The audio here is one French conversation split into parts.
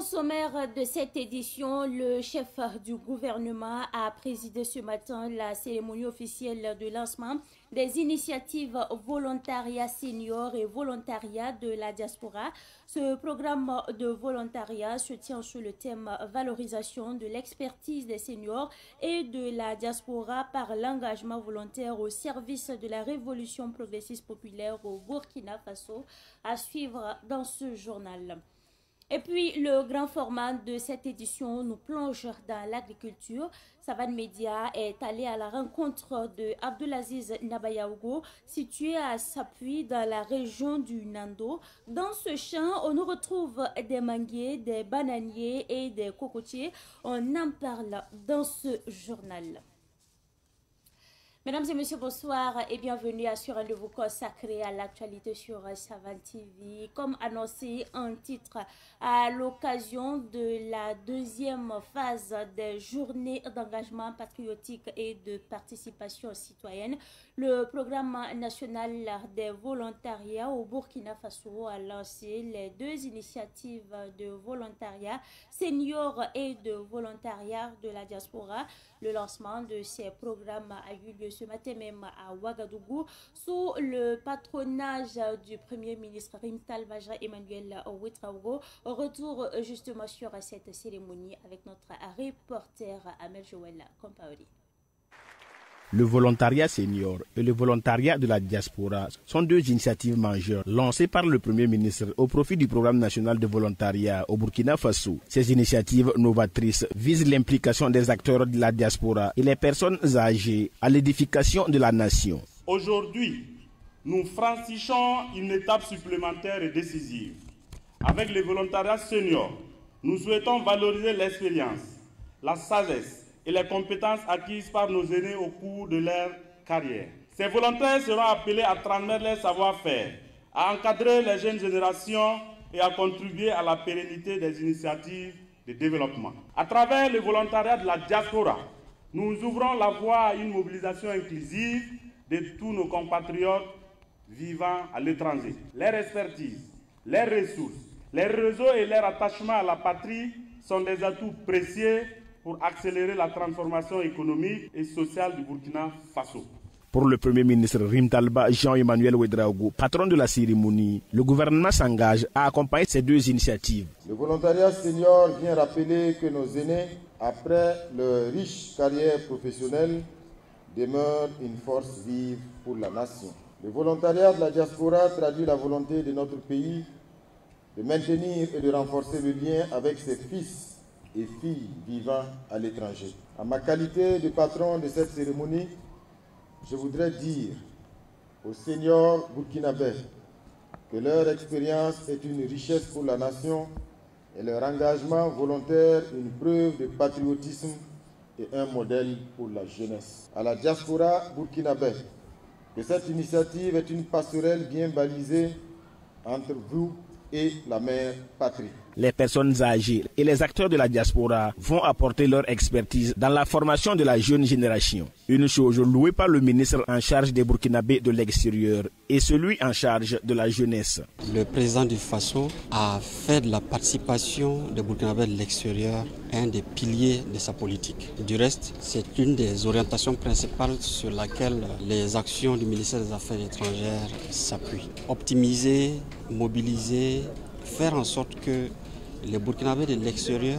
sommaire de cette édition, le chef du gouvernement a présidé ce matin la cérémonie officielle de lancement des initiatives volontariat senior et volontariat de la diaspora. Ce programme de volontariat se tient sous le thème valorisation de l'expertise des seniors et de la diaspora par l'engagement volontaire au service de la révolution progressiste populaire au Burkina Faso, à suivre dans ce journal. Et puis, le grand format de cette édition nous plonge dans l'agriculture. Savane Média est allé à la rencontre de Abdulaziz Nabayaogo, situé à Sapui dans la région du Nando. Dans ce champ, on nous retrouve des manguiers, des bananiers et des cocotiers. On en parle dans ce journal. Mesdames et messieurs, bonsoir et bienvenue à Sur un de vous consacré à l'actualité sur Savane TV. Comme annoncé en titre, à l'occasion de la deuxième phase des journées d'engagement patriotique et de participation citoyenne, le programme national des volontariats au Burkina Faso a lancé les deux initiatives de volontariat senior et de volontariat de la diaspora. Le lancement de ces programmes a eu lieu ce matin même à Ouagadougou sous le patronage du Premier ministre Rimtalba Jean-Emmanuel Ouedraogo. Retour justement sur cette cérémonie avec notre reporter Amel Joël Compaori. Le volontariat senior et le volontariat de la diaspora sont deux initiatives majeures lancées par le Premier ministre au profit du programme national de volontariat au Burkina Faso. Ces initiatives novatrices visent l'implication des acteurs de la diaspora et les personnes âgées à l'édification de la nation. Aujourd'hui, nous franchissons une étape supplémentaire et décisive. Avec le volontariat senior, nous souhaitons valoriser l'expérience, la sagesse et les compétences acquises par nos aînés au cours de leur carrière. Ces volontaires seront appelés à transmettre leur savoir-faire, à encadrer les jeunes générations et à contribuer à la pérennité des initiatives de développement. À travers le volontariat de la diaspora, nous ouvrons la voie à une mobilisation inclusive de tous nos compatriotes vivant à l'étranger. Leur expertise, leurs ressources, leurs réseaux et leur attachement à la patrie sont des atouts précieux pour accélérer la transformation économique et sociale du Burkina Faso. Pour le Premier ministre Rimtalba Jean-Emmanuel Ouedraogo, patron de la cérémonie, le gouvernement s'engage à accompagner ces deux initiatives. Le volontariat senior vient rappeler que nos aînés, après leur riche carrière professionnelle, demeurent une force vive pour la nation. Le volontariat de la diaspora traduit la volonté de notre pays de maintenir et de renforcer le lien avec ses fils et filles vivant à l'étranger. À ma qualité de patron de cette cérémonie, je voudrais dire aux seniors burkinabés que leur expérience est une richesse pour la nation et leur engagement volontaire une preuve de patriotisme et un modèle pour la jeunesse. À la diaspora burkinabé, que cette initiative est une passerelle bien balisée entre vous et la mère patrie. Les personnes âgées et les acteurs de la diaspora vont apporter leur expertise dans la formation de la jeune génération. Une chose louée par le ministre en charge des Burkinabés de l'extérieur et celui en charge de la jeunesse. Le président du Faso a fait de la participation des Burkinabés de l'extérieur un des piliers de sa politique. Du reste, c'est une des orientations principales sur laquelle les actions du ministère des Affaires étrangères s'appuient. Optimiser, mobiliser, faire en sorte que les Burkinabés de l'extérieur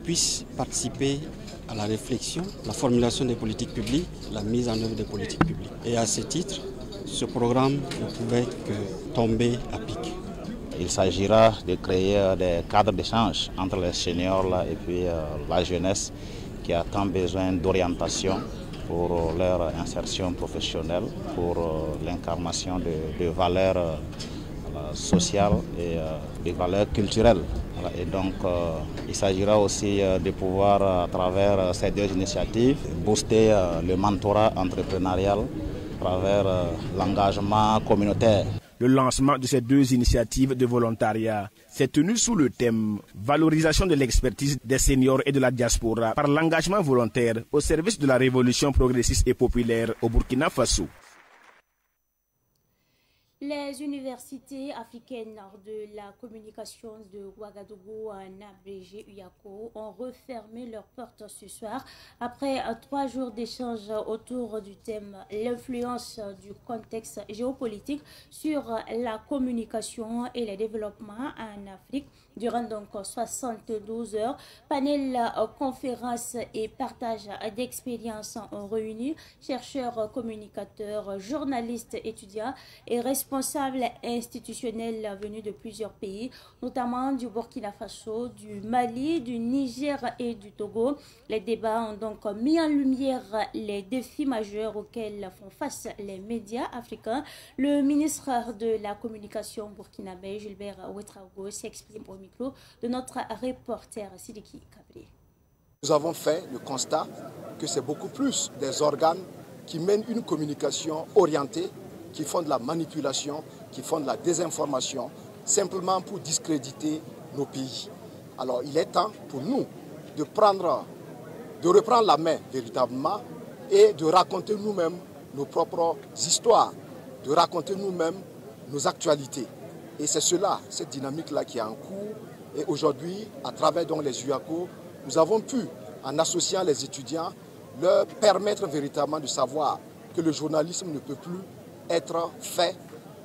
puissent participer à la réflexion, la formulation des politiques publiques, la mise en œuvre des politiques publiques. Et à ce titre, ce programme ne pouvait que tomber à pic. Il s'agira de créer des cadres d'échange entre les seniors et puis la jeunesse qui a tant besoin d'orientation pour leur insertion professionnelle, pour l'incarnation de valeurs sociales et des valeurs culturelles. Et donc, il s'agira aussi de pouvoir, à travers ces deux initiatives, booster le mentorat entrepreneurial à travers l'engagement communautaire. Le lancement de ces deux initiatives de volontariat s'est tenu sous le thème « Valorisation de l'expertise des seniors et de la diaspora par l'engagement volontaire au service de la révolution progressiste et populaire au Burkina Faso ». Les universités africaines de la communication de Ouagadougou, en abrégé UYACO, ont refermé leurs portes ce soir après 3 jours d'échanges autour du thème « L'influence du contexte géopolitique sur la communication et le développement en Afrique ». Durant donc 72 heures, panel, conférences et partage d'expériences ont réuni chercheurs, communicateurs, journalistes, étudiants et responsables institutionnels venus de plusieurs pays, notamment du Burkina Faso, du Mali, du Niger et du Togo. Les débats ont donc mis en lumière les défis majeurs auxquels font face les médias africains. Le ministre de la Communication burkinabé, Gilbert Ouedraogo, s'exprime au micro de notre reporter Sidiki Kabri. Nous avons fait le constat que c'est beaucoup plus des organes qui mènent une communication orientée, qui font de la manipulation, qui font de la désinformation, simplement pour discréditer nos pays. Alors il est temps pour nous de reprendre la main véritablement et de raconter nous-mêmes nos propres histoires, de raconter nous-mêmes nos actualités. Et c'est cela, cette dynamique-là qui est en cours. Et aujourd'hui, à travers donc les UYACO, nous avons pu, en associant les étudiants, leur permettre véritablement de savoir que le journalisme ne peut plus être fait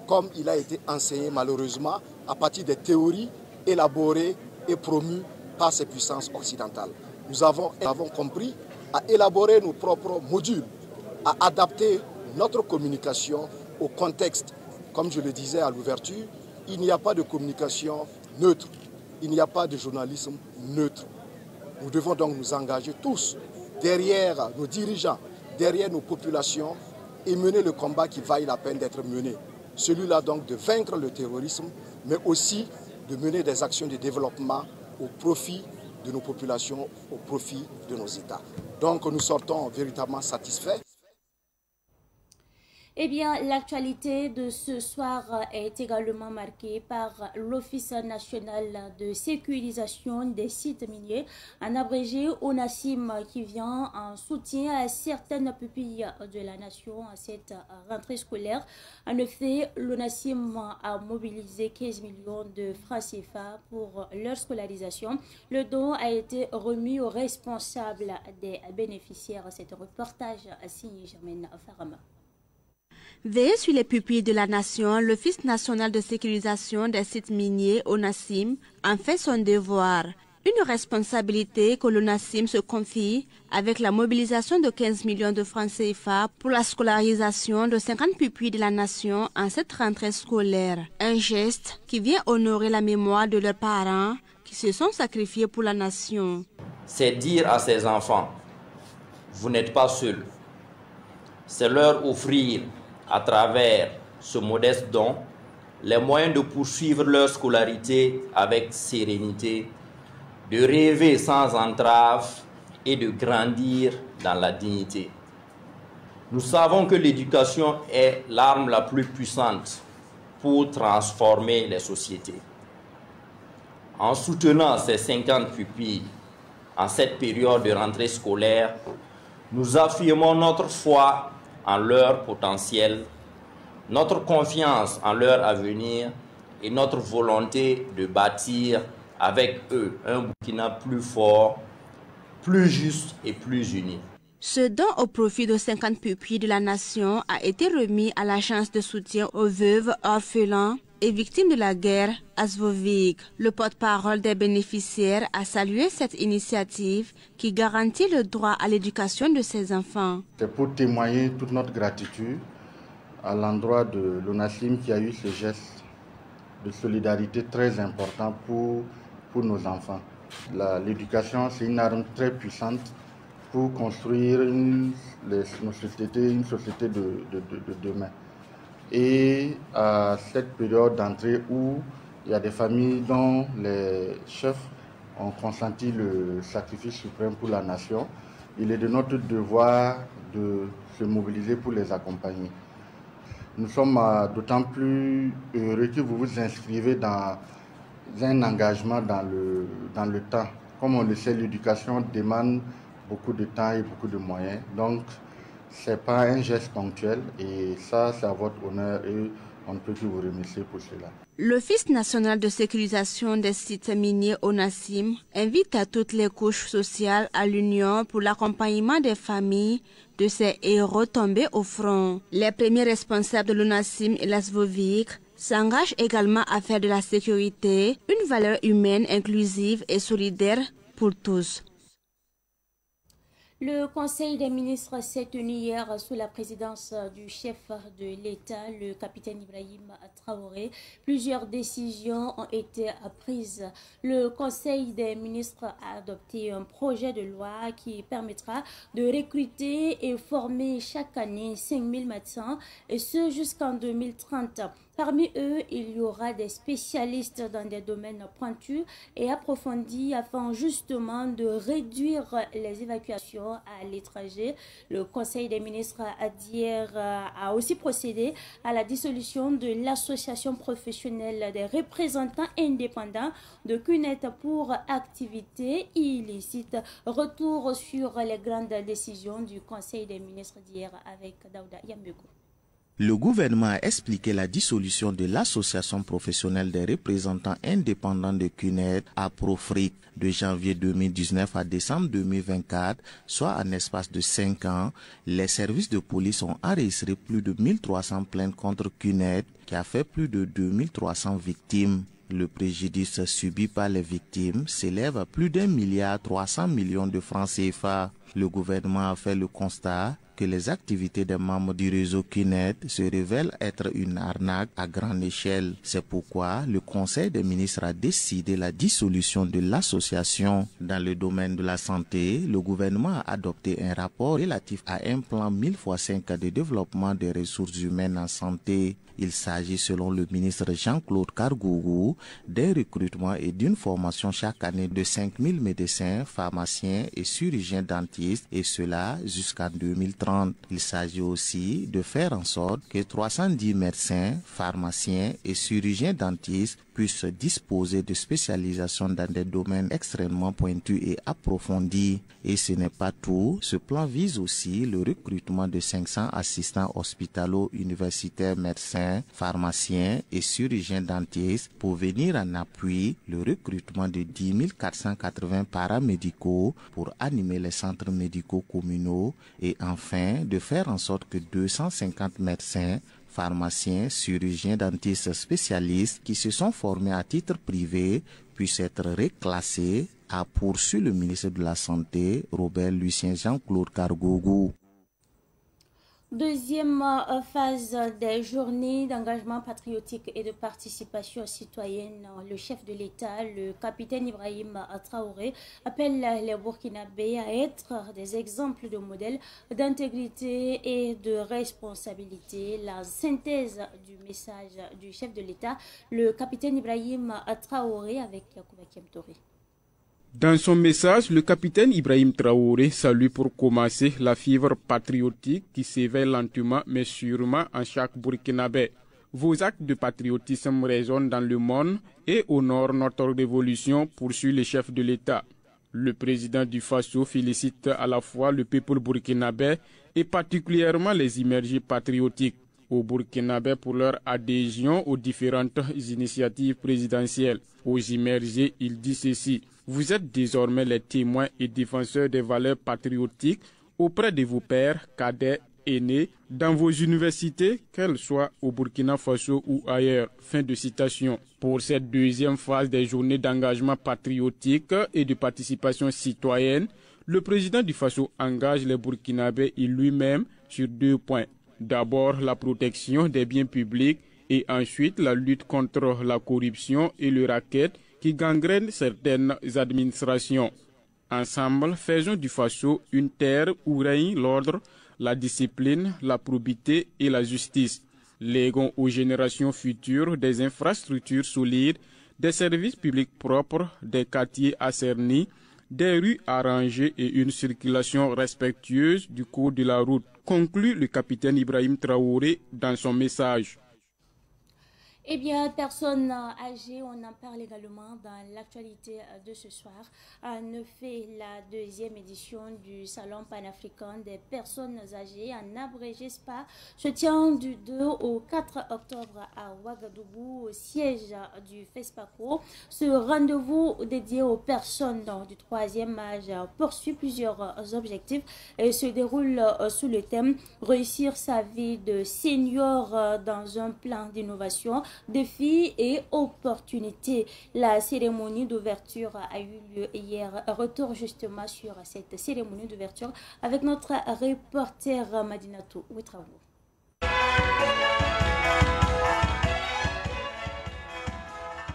comme il a été enseigné malheureusement à partir des théories élaborées et promues par ces puissances occidentales. Nous avons compris à élaborer nos propres modules, à adapter notre communication au contexte. Comme je le disais à l'ouverture, il n'y a pas de communication neutre, il n'y a pas de journalisme neutre. Nous devons donc nous engager tous derrière nos dirigeants, derrière nos populations et mener le combat qui vaille la peine d'être mené. Celui-là donc de vaincre le terrorisme, mais aussi de mener des actions de développement au profit de nos populations, au profit de nos États. Donc nous sortons véritablement satisfaits. Eh bien, l'actualité de ce soir est également marquée par l'Office national de sécurisation des sites miniers, en abrégé ONASIM, qui vient en soutien à certaines pupilles de la nation à cette rentrée scolaire. En effet, l'ONASIM a mobilisé 15 millions de francs CFA pour leur scolarisation. Le don a été remis aux responsables des bénéficiaires. C'est un reportage signé Germaine Farama. Veiller sur les pupilles de la nation, l'Office national de sécurisation des sites miniers, ONASIM, en fait son devoir. Une responsabilité que l'ONASIM se confie avec la mobilisation de 15 millions de francs CFA pour la scolarisation de 50 pupilles de la nation en cette rentrée scolaire. Un geste qui vient honorer la mémoire de leurs parents qui se sont sacrifiés pour la nation. C'est dire à ces enfants, vous n'êtes pas seuls. C'est leur offrir à travers ce modeste don, les moyens de poursuivre leur scolarité avec sérénité, de rêver sans entrave et de grandir dans la dignité. Nous savons que l'éducation est l'arme la plus puissante pour transformer les sociétés. En soutenant ces 50 pupilles en cette période de rentrée scolaire, nous affirmons notre foi en leur potentiel, notre confiance en leur avenir et notre volonté de bâtir avec eux un Burkina plus fort, plus juste et plus uni. Ce don au profit de 50 pupilles de la nation a été remis à l'Agence de soutien aux veuves, orphelins et victimes de la guerre, Asvovig. Le porte-parole des bénéficiaires a salué cette initiative qui garantit le droit à l'éducation de ses enfants. C'est pour témoigner toute notre gratitude à l'endroit de l'ONASIM qui a eu ce geste de solidarité très important pour nos enfants. L'éducation, c'est une arme très puissante pour construire une société de demain. Et à cette période d'entrée où il y a des familles dont les chefs ont consenti le sacrifice suprême pour la nation, il est de notre devoir de se mobiliser pour les accompagner. Nous sommes d'autant plus heureux que vous vous inscrivez dans un engagement dans le temps. Comme on le sait, l'éducation demande beaucoup de temps et beaucoup de moyens. Donc, ce n'est pas un geste ponctuel et ça, c'est à votre honneur et on ne peut que vous remercier pour cela. L'Office national de sécurisation des sites miniers ONASIM invite à toutes les couches sociales à l'union pour l'accompagnement des familles de ces héros tombés au front. Les premiers responsables de l'ONASIM et l'Asvovic s'engagent également à faire de la sécurité une valeur humaine inclusive et solidaire pour tous. Le Conseil des ministres s'est tenu hier sous la présidence du chef de l'État, le capitaine Ibrahim Traoré. Plusieurs décisions ont été prises. Le Conseil des ministres a adopté un projet de loi qui permettra de recruter et former chaque année 5000 médecins, et ce jusqu'en 2030. Parmi eux, il y aura des spécialistes dans des domaines pointus et approfondis afin justement de réduire les évacuations à l'étranger. Le Conseil des ministres a aussi procédé à la dissolution de l'association professionnelle des représentants indépendants de CUNET pour activités illicites. Retour sur les grandes décisions du Conseil des ministres d'hier avec Daouda Yambego. Le gouvernement a expliqué la dissolution de l'association professionnelle des représentants indépendants de CUNET à Profric de janvier 2019 à décembre 2024, soit en espace de 5 ans. Les services de police ont enregistré plus de 1300 plaintes contre CUNET qui a fait plus de 2300 victimes. Le préjudice subi par les victimes s'élève à plus d'1,3 milliard de francs CFA. Le gouvernement a fait le constat que les activités des membres du réseau CUNET se révèlent être une arnaque à grande échelle. C'est pourquoi le Conseil des ministres a décidé la dissolution de l'association. Dans le domaine de la santé, le gouvernement a adopté un rapport relatif à un plan 1000x5 de développement des ressources humaines en santé. Il s'agit, selon le ministre Jean-Claude Kargougou, d'un recrutement et d'une formation chaque année de 5000 médecins, pharmaciens et chirurgiens dentistes, et cela jusqu'en 2030. Il s'agit aussi de faire en sorte que 310 médecins, pharmaciens et chirurgiens dentistes puissent disposer de spécialisation dans des domaines extrêmement pointus et approfondis. Et ce n'est pas tout. Ce plan vise aussi le recrutement de 500 assistants hospitalo-universitaires médecins, pharmaciens et chirurgiens dentistes pour venir en appui le recrutement de 10 480 paramédicaux pour animer les centres médicaux communaux et enfin de faire en sorte que 250 médecins, pharmaciens, chirurgiens dentistes spécialistes qui se sont formés à titre privé puissent être reclassés, a poursuivi le ministre de la Santé, Robert Lucien Jean-Claude Kargougou. Deuxième phase des journées d'engagement patriotique et de participation citoyenne. Le chef de l'État, le capitaine Ibrahim Traoré, appelle les Burkinabés à être des exemples de modèles d'intégrité et de responsabilité. La synthèse du message du chef de l'État, le capitaine Ibrahim Traoré, avec Yacouba Kemtori. Dans son message, le capitaine Ibrahim Traoré salue pour commencer la fibre patriotique qui s'éveille lentement mais sûrement en chaque Burkinabé. Vos actes de patriotisme résonnent dans le monde et honorent notre révolution, poursuit le chef de l'État. Le président du Faso félicite à la fois le peuple burkinabé et particulièrement les immergés patriotiques au Burkinabé pour leur adhésion aux différentes initiatives présidentielles. Aux immergés, il dit ceci: vous êtes désormais les témoins et défenseurs des valeurs patriotiques auprès de vos pères, cadets, aînés, dans vos universités, qu'elles soient au Burkina Faso ou ailleurs. Fin de citation. Pour cette deuxième phase des journées d'engagement patriotique et de participation citoyenne, le président du Faso engage les Burkinabés et lui-même sur 2 points. D'abord, la protection des biens publics et ensuite la lutte contre la corruption et le racket qui gangrène certaines administrations. Ensemble, faisons du Faso une terre où règne l'ordre, la discipline, la probité et la justice. Léguons aux générations futures des infrastructures solides, des services publics propres, des quartiers assernis, des rues arrangées et une circulation respectueuse du code de la route, conclut le capitaine Ibrahim Traoré dans son message. Eh bien, personnes âgées, on en parle également dans l'actualité de ce soir. En effet, la deuxième édition du Salon panafricain des personnes âgées, en abrégé SPA, se tient du 2 au 4 octobre à Ouagadougou, au siège du FESPACO. Ce rendez-vous dédié aux personnes du troisième âge poursuit plusieurs objectifs et se déroule sous le thème « Réussir sa vie de senior dans un plan d'innovation ». Défis et opportunités. La cérémonie d'ouverture a eu lieu hier. Retour justement sur cette cérémonie d'ouverture avec notre reporter Madinatou Ouetraoui.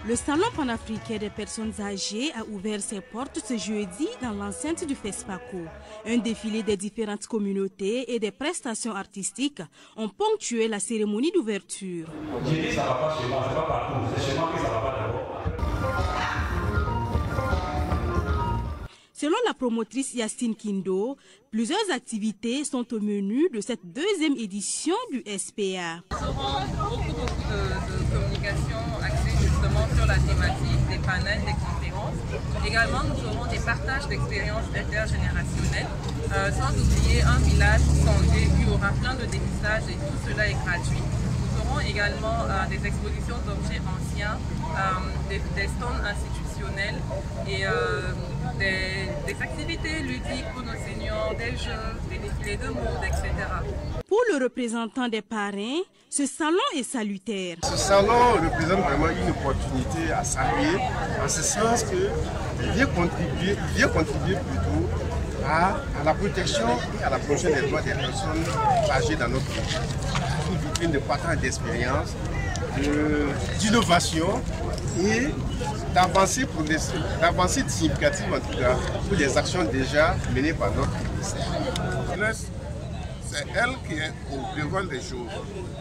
Le Salon panafricain des personnes âgées a ouvert ses portes ce jeudi dans l'enceinte du FESPACO. Un défilé des différentes communautés et des prestations artistiques ont ponctué la cérémonie d'ouverture. J'ai dit ça va pas chez moi, c'est pas partout, c'est chez moi que ça va pas d'abord. Selon la promotrice Yacine Kindo, plusieurs activités sont au menu de cette deuxième édition du SPA. Nous aurons beaucoup de communication axée justement sur la thématique, des panels, des conférences. Également, nous aurons des partages d'expériences intergénérationnelles, sans oublier un village santé où il y aura plein de dépistages et tout cela est gratuit. Nous aurons également des expositions d'objets anciens, des stands institutionnels et des activités ludiques pour nos seniors, des jeux, des défilés de mode, etc. Pour le représentant des parrains, ce salon est salutaire. Ce salon représente vraiment une opportunité à saluer, en ce sens qu'il vient contribuer plutôt à la protection et à la promotion des droits des personnes âgées dans notre pays. Sous vitrine de partage d'expérience, d'innovation et d'avancées significatives en tout cas pour les actions déjà menées par notre ministère. C'est elle qui est au devant des choses,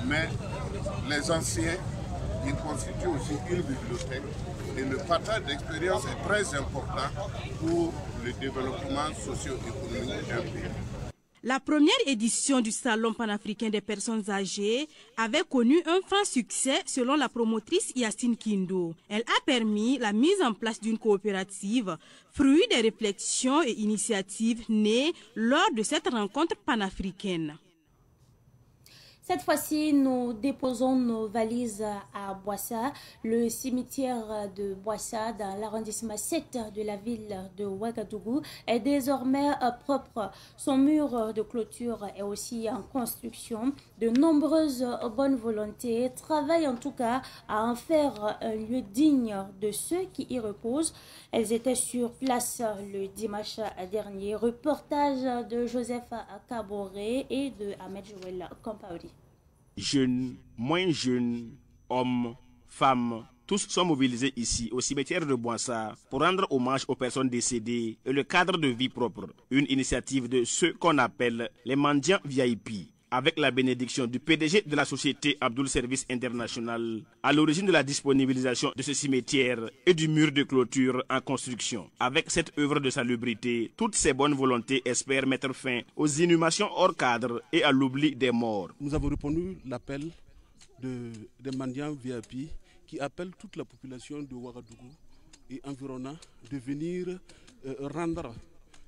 mais les anciens, ils constituent aussi une bibliothèque et le partage d'expérience est très important pour le développement socio-économique d'un pays. La première édition du Salon panafricain des personnes âgées avait connu un franc succès selon la promotrice Yacine Kindo. Elle a permis la mise en place d'une coopérative, fruit des réflexions et initiatives nées lors de cette rencontre panafricaine. Cette fois-ci, nous déposons nos valises à Boissa. Le cimetière de Boissa, dans l'arrondissement 7 de la ville de Ouagadougou, est désormais propre. Son mur de clôture est aussi en construction. De nombreuses bonnes volontés travaillent en tout cas à en faire un lieu digne de ceux qui y reposent. Elles étaient sur place le dimanche dernier. Reportage de Joseph Kaboré et de Ahmed Joël Compaori. Jeunes, moins jeunes, hommes, femmes, tous sont mobilisés ici au cimetière de Boissa pour rendre hommage aux personnes décédées et le cadre de vie propre. Une initiative de ceux qu'on appelle les mendiants VIP, avec la bénédiction du PDG de la société Abdoul Service International, à l'origine de la disponibilisation de ce cimetière et du mur de clôture en construction. Avec cette œuvre de salubrité, toutes ces bonnes volontés espèrent mettre fin aux inhumations hors cadre et à l'oubli des morts. Nous avons répondu à l'appel des mendiants VIP qui appellent toute la population de Ouagadougou et environnant de venir rendre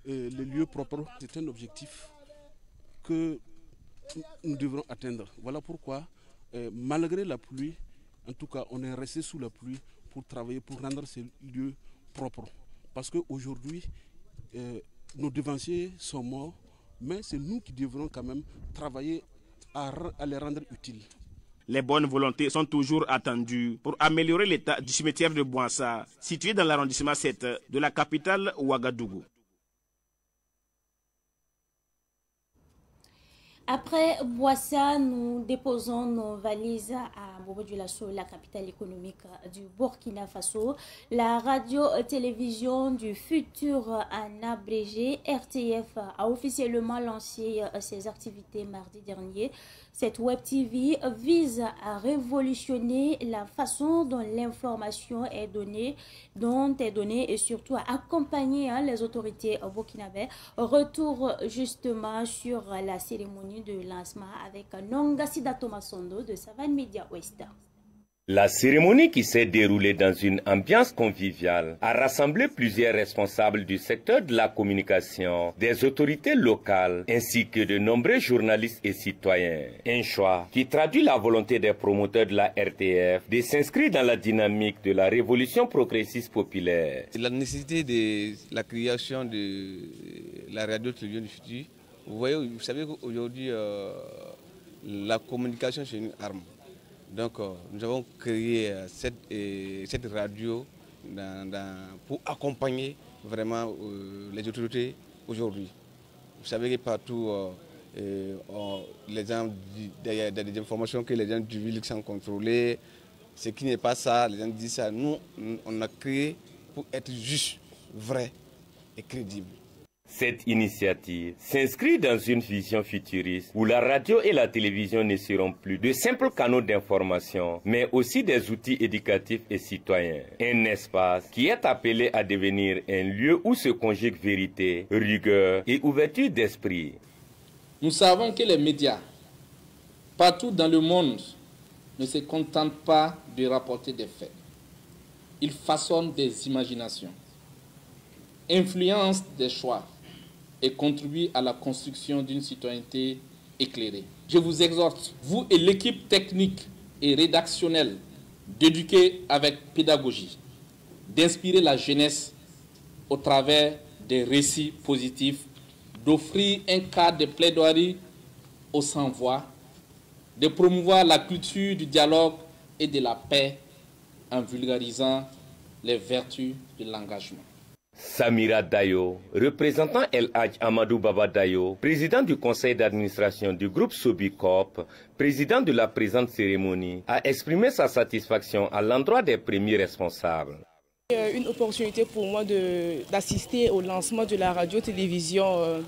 les lieux propres. C'est un objectif que nous devrons atteindre. Voilà pourquoi, malgré la pluie, en tout cas, on est resté sous la pluie pour travailler, pour rendre ces lieux propres. Parce qu'aujourd'hui, nos devanciers sont morts, mais c'est nous qui devrons quand même travailler à les rendre utiles. Les bonnes volontés sont toujours attendues pour améliorer l'état du cimetière de Boissa, situé dans l'arrondissement 7 de la capitale Ouagadougou. Après Boissa, nous déposons nos valises à Bobo-Dioulasso, la capitale économique du Burkina Faso. La radio-télévision du futur en abrégé, RTF, a officiellement lancé ses activités mardi dernier. Cette web TV vise à révolutionner la façon dont l'information est donnée, et surtout à accompagner les autorités burkinabè. Retour justement sur la cérémonie de lancement avec Nonga Sida Thomas Sondo de Savane Media Ouest. La cérémonie qui s'est déroulée dans une ambiance conviviale a rassemblé plusieurs responsables du secteur de la communication, des autorités locales ainsi que de nombreux journalistes et citoyens. Un choix qui traduit la volonté des promoteurs de la RTF de s'inscrire dans la dynamique de la révolution progressiste populaire. La nécessité de la création de la radio-télévision du futur, vous savez qu'aujourd'hui la communication c'est une arme. Donc nous avons créé cette radio pour accompagner vraiment les autorités aujourd'hui. Vous savez que partout, les gens, il y a des informations que les gens divulguent sans contrôler. Ce qui n'est pas ça, les gens disent ça. Nous, on a créé pour être juste, vrai et crédible. Cette initiative s'inscrit dans une vision futuriste où la radio et la télévision ne seront plus de simples canaux d'information, mais aussi des outils éducatifs et citoyens. Un espace qui est appelé à devenir un lieu où se conjuguent vérité, rigueur et ouverture d'esprit. Nous savons que les médias, partout dans le monde, ne se contentent pas de rapporter des faits. Ils façonnent des imaginations, influencent des choix et contribuent à la construction d'une citoyenneté éclairée. Je vous exhorte, vous et l'équipe technique et rédactionnelle, d'éduquer avec pédagogie, d'inspirer la jeunesse au travers des récits positifs, d'offrir un cadre de plaidoirie aux sans-voix, de promouvoir la culture du dialogue et de la paix en vulgarisant les vertus de l'engagement. Samira Dayo, représentant El Hadj Amadou Baba Dayo, président du conseil d'administration du groupe Sobicop, président de la présente cérémonie, a exprimé sa satisfaction à l'endroit des premiers responsables. Une opportunité pour moi d'assister au lancement de la radio-télévision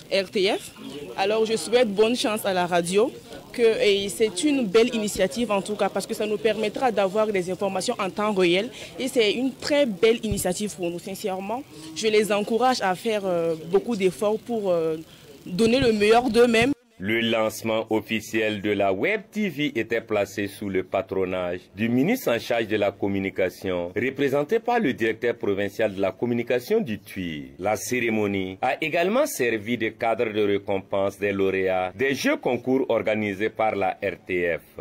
RTF. Alors je souhaite bonne chance à la radio. C'est une belle initiative en tout cas parce que ça nous permettra d'avoir des informations en temps réel et c'est une très belle initiative pour nous sincèrement. Je les encourage à faire beaucoup d'efforts pour donner le meilleur d'eux-mêmes. Le lancement officiel de la Web TV était placé sous le patronage du ministre en charge de la communication, représenté par le directeur provincial de la communication du TUI. La cérémonie a également servi de cadre de récompense des lauréats des Jeux concours organisés par la RTF.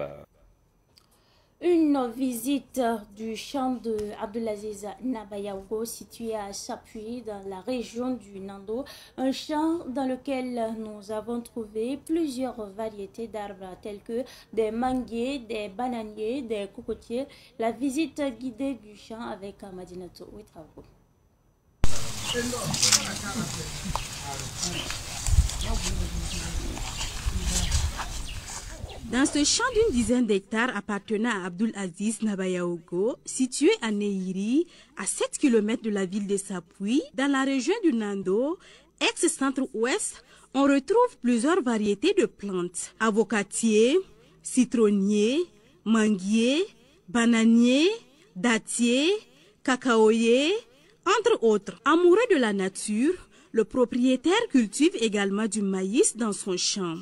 Une visite du champ de Abdulaziz Nabayaogo situé à Chapuis dans la région du Nando, un champ dans lequel nous avons trouvé plusieurs variétés d'arbres tels que des manguiers, des bananiers, des cocotiers. La visite guidée du champ avec Madinato Ouitrago. Dans ce champ d'une dizaine d'hectares appartenant à Abdulaziz Nabayaogo, situé à Neiri, à 7 km de la ville de Chapuis, dans la région du Nando, ex-centre-ouest, on retrouve plusieurs variétés de plantes. Avocatiers, citronniers, manguiers, bananiers, dattiers, cacaoyers, entre autres. Amoureux de la nature, le propriétaire cultive également du maïs dans son champ.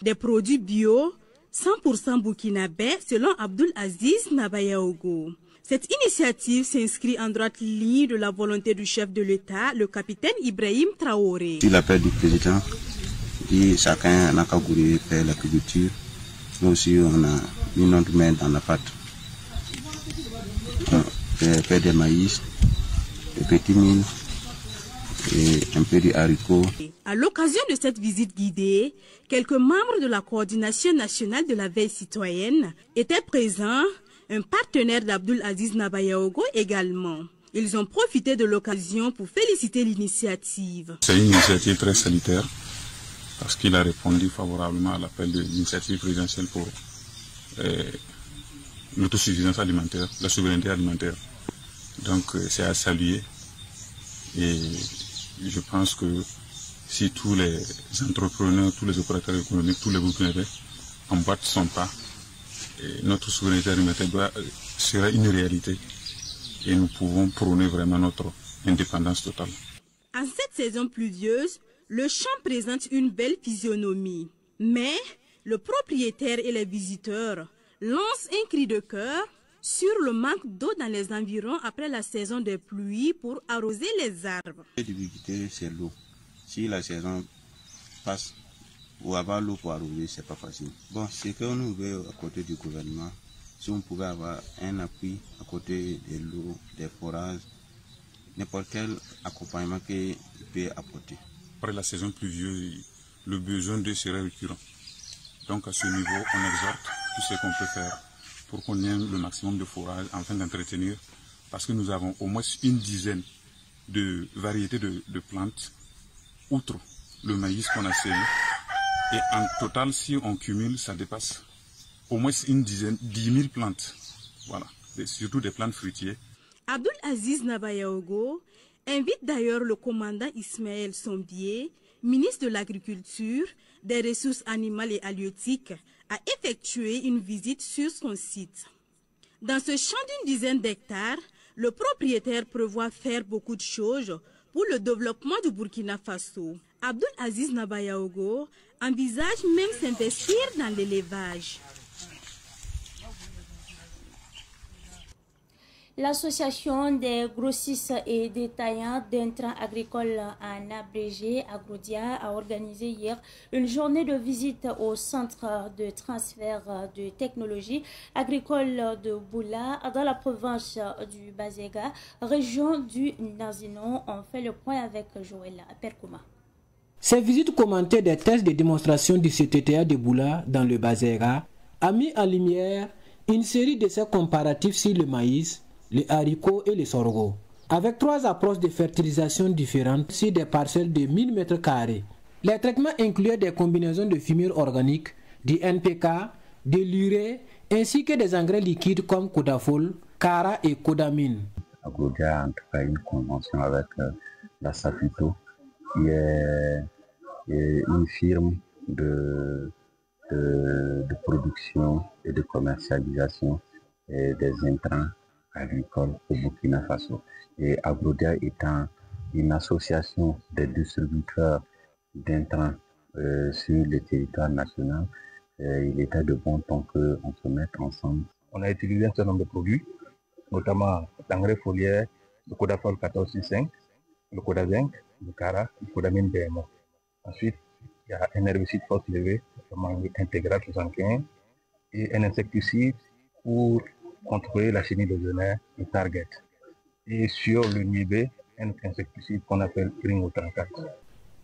Des produits bio, 100% burkinabé selon Abdulaziz Nabayaogo. Cette initiative s'inscrit en droite ligne de la volonté du chef de l'État, le capitaine Ibrahim Traoré. Si l'appel du président dit chacun n'a qu'à faire l'agriculture, nous aussi on a mis notre main dans la pâte. On fait des maïs, des petits mines et un peu de haricots. À l'occasion de cette visite guidée, quelques membres de la coordination nationale de la veille citoyenne étaient présents, un partenaire d'Abdulaziz Nabayaogo également. Ils ont profité de l'occasion pour féliciter l'initiative. C'est une initiative très salutaire parce qu'il a répondu favorablement à l'appel de l'initiative présidentielle pour l'autosuffisance alimentaire, la souveraineté alimentaire. Donc c'est à saluer et je pense que si tous les entrepreneurs, tous les opérateurs économiques, tous les Burkinabés emboîtent son pas, notre souveraineté alimentaire sera une réalité et nous pouvons prôner vraiment notre indépendance totale. En cette saison pluvieuse, le champ présente une belle physionomie. Mais le propriétaire et les visiteurs lancent un cri de cœur sur le manque d'eau dans les environs après la saison des pluies pour arroser les arbres. La difficulté, c'est l'eau. Si la saison passe, ou avoir l'eau pour arroser, c'est pas facile. Bon, c'est qu'on nous veut à côté du gouvernement. Si on pouvait avoir un appui à côté de l'eau, des forages, n'importe quel accompagnement qu'il peut apporter. Après la saison pluvieuse, le besoin d'eau serait récurrent. Donc à ce niveau, on exhorte tout ce qu'on peut faire pour qu'on ait le maximum de forages afin d'entretenir, parce que nous avons au moins une dizaine de variétés de plantes, outre le maïs qu'on a semé. Et en total, si on cumule, ça dépasse au moins une dizaine, 10 000 plantes. Voilà, surtout des plantes fruitières. Abdul Aziz Nabayaogo invite d'ailleurs le commandant Ismaël Sombier, ministre de l'Agriculture, des Ressources animales et halieutiques, à effectuer une visite sur son site. Dans ce champ d'une dizaine d'hectares, le propriétaire prévoit faire beaucoup de choses pour le développement du Burkina Faso. Abdul Aziz Nabayaogo envisage même s'investir dans l'élevage. L'Association des grossistes et détaillants d'intrants agricoles en abrégé, Agrodia, a organisé hier une journée de visite au centre de transfert de technologie agricole de Boula dans la province du Bazega, région du Nazinon. On fait le point avec Joël Perkouma. Ces visites commentées des tests de démonstration du CTTA de Boula dans le Bazega a mis en lumière une série d'essais comparatifs sur le maïs, les haricots et les sorgho, avec 3 approches de fertilisation différentes sur des parcelles de 1000 m². Les traitements incluaient des combinaisons de fumure organique, du NPK, de l'urée, ainsi que des engrais liquides comme Kodafol, Kara et Kodamine. Agrodia a en tout cas une convention avec la Sapito, qui est une firme de production et de commercialisation des intrants agricoles au Burkina Faso. Et Agrodia étant une association de distributeurs d'intrants sur le territoire national, il était de bon temps qu'on se mette ensemble. On a utilisé un certain nombre de produits, notamment l'engrais foliaire, le Kodafol 1465, le Kodazinc, le Kara, le Kodamine BMO. Ensuite, il y a un herbicide force levée, notamment intégral 75, et un insecticide pour contrôler la chenille légionnaire, le Target. Et sur le Nibé, un insecticide qu'on appelle Ringo 34.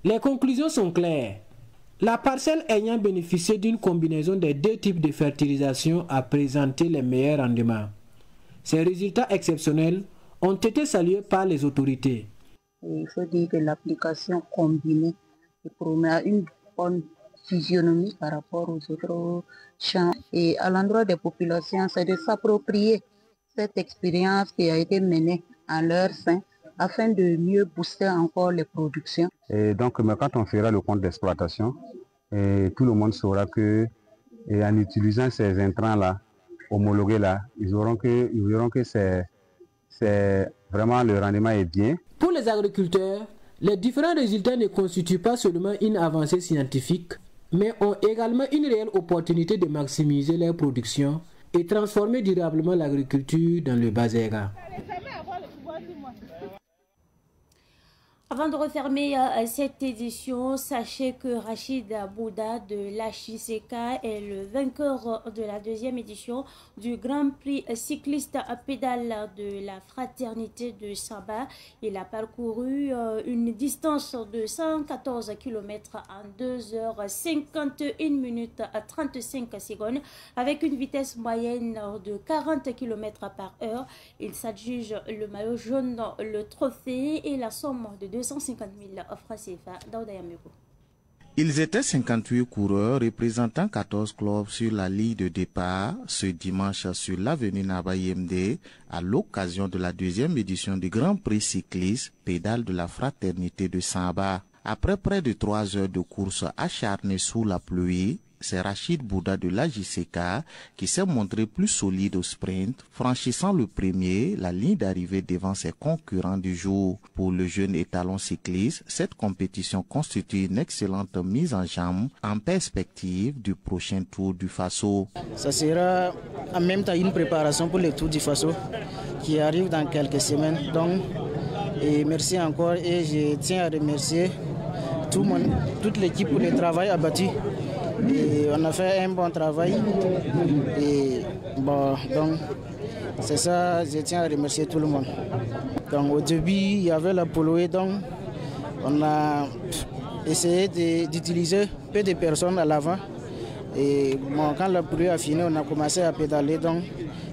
Les conclusions sont claires. La parcelle ayant bénéficié d'une combinaison des 2 types de fertilisation a présenté les meilleurs rendements. Ces résultats exceptionnels ont été salués par les autorités. Il faut dire que l'application combinée promet une bonne physionomie par rapport aux autres champs. Et à l'endroit des populations, c'est de s'approprier cette expérience qui a été menée en leur sein afin de mieux booster encore les productions. Et donc, quand on fera le compte d'exploitation, tout le monde saura que, en utilisant ces intrants-là, homologués là, ils verront que c'est vraiment le rendement est bien. Pour les agriculteurs, les différents résultats ne constituent pas seulement une avancée scientifique, mais ont également une réelle opportunité de maximiser leur production et transformer durablement l'agriculture dans le Bazega. Avant de refermer cette édition, sachez que Rachid Bouda de l'HICK est le vainqueur de la 2e édition du Grand Prix cycliste à pédale de la Fraternité de Samba. Il a parcouru une distance de 114 km en 2h51 minutes à 35 secondes avec une vitesse moyenne de 40 km par heure. Il s'adjuge le maillot jaune, le trophée et la somme de 250 000 francs CFA. Ils étaient 58 coureurs représentant 14 clubs sur la ligne de départ ce dimanche sur l'avenue Nabayemde à l'occasion de la 2e édition du Grand Prix cycliste pédale de la Fraternité de Samba. Après près de 3 heures de course acharnée sous la pluie, c'est Rachid Bouda de l'AJCK qui s'est montré plus solide au sprint, franchissant le premier la ligne d'arrivée devant ses concurrents du jour. Pour le jeune étalon cycliste, cette compétition constitue une excellente mise en jambe en perspective du prochain Tour du Faso. Ça sera en même temps une préparation pour le Tour du Faso qui arrive dans quelques semaines. Donc, et merci encore et je tiens à remercier toute l'équipe pour le travail abattu. Et on a fait un bon travail. Et bon, donc c'est ça, je tiens à remercier tout le monde. Donc au début, il y avait la polluée, donc on a essayé d'utiliser peu de personnes à l'avant. Et bon, quand la pluie a fini, on a commencé à pédaler, donc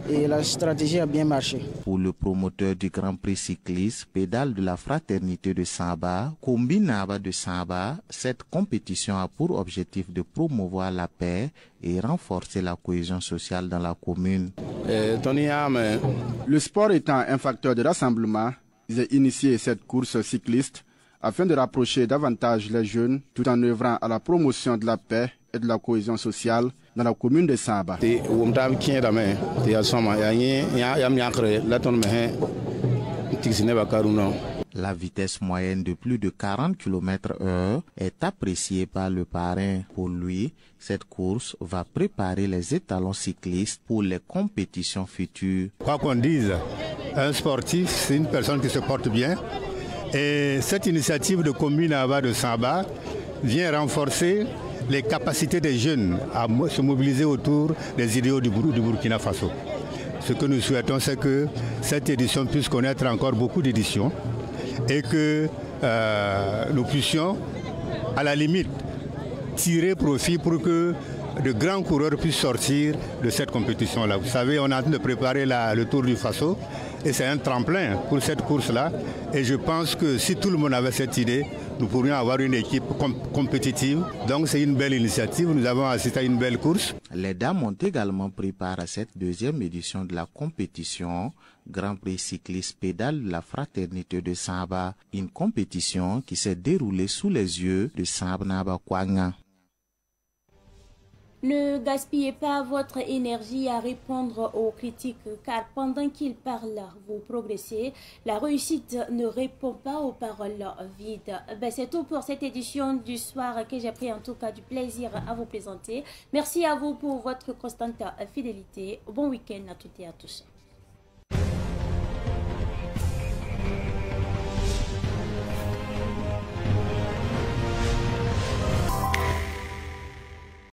et la stratégie a bien marché. Pour le promoteur du Grand Prix cycliste, pédale de la fraternité de Samba, Kombinaba de Samba, cette compétition a pour objectif de promouvoir la paix et renforcer la cohésion sociale dans la commune. Le sport étant un facteur de rassemblement, j'ai initié cette course cycliste afin de rapprocher davantage les jeunes tout en œuvrant à la promotion de la paix et de la cohésion sociale dans la commune de Samba. La vitesse moyenne de plus de 40 km/h est appréciée par le parrain. Pour lui, cette course va préparer les étalons cyclistes pour les compétitions futures. Quoi qu'on dise, un sportif, c'est une personne qui se porte bien. Et cette initiative de Kombinaba de Samba vient renforcer les capacités des jeunes à se mobiliser autour des idéaux du Burkina Faso. Ce que nous souhaitons, c'est que cette édition puisse connaître encore beaucoup d'éditions et que nous puissions, à la limite, tirer profit pour que de grands coureurs puissent sortir de cette compétition-là. Vous savez, on est en train de préparer le Tour du Faso et c'est un tremplin pour cette course-là. Et je pense que si tout le monde avait cette idée, nous pourrions avoir une équipe compétitive. Donc c'est une belle initiative, nous avons assisté à une belle course. Les dames ont également préparé cette deuxième édition de la compétition Grand Prix cycliste pédale de la fraternité de Samba, une compétition qui s'est déroulée sous les yeux de Samba Kwanga. Ne gaspillez pas votre énergie à répondre aux critiques, car pendant qu'ils parlent, vous progressez. La réussite ne répond pas aux paroles vides. C'est tout pour cette édition du soir que j'ai pris en tout cas du plaisir à vous présenter. Merci à vous pour votre constante fidélité. Bon week-end à toutes et à tous.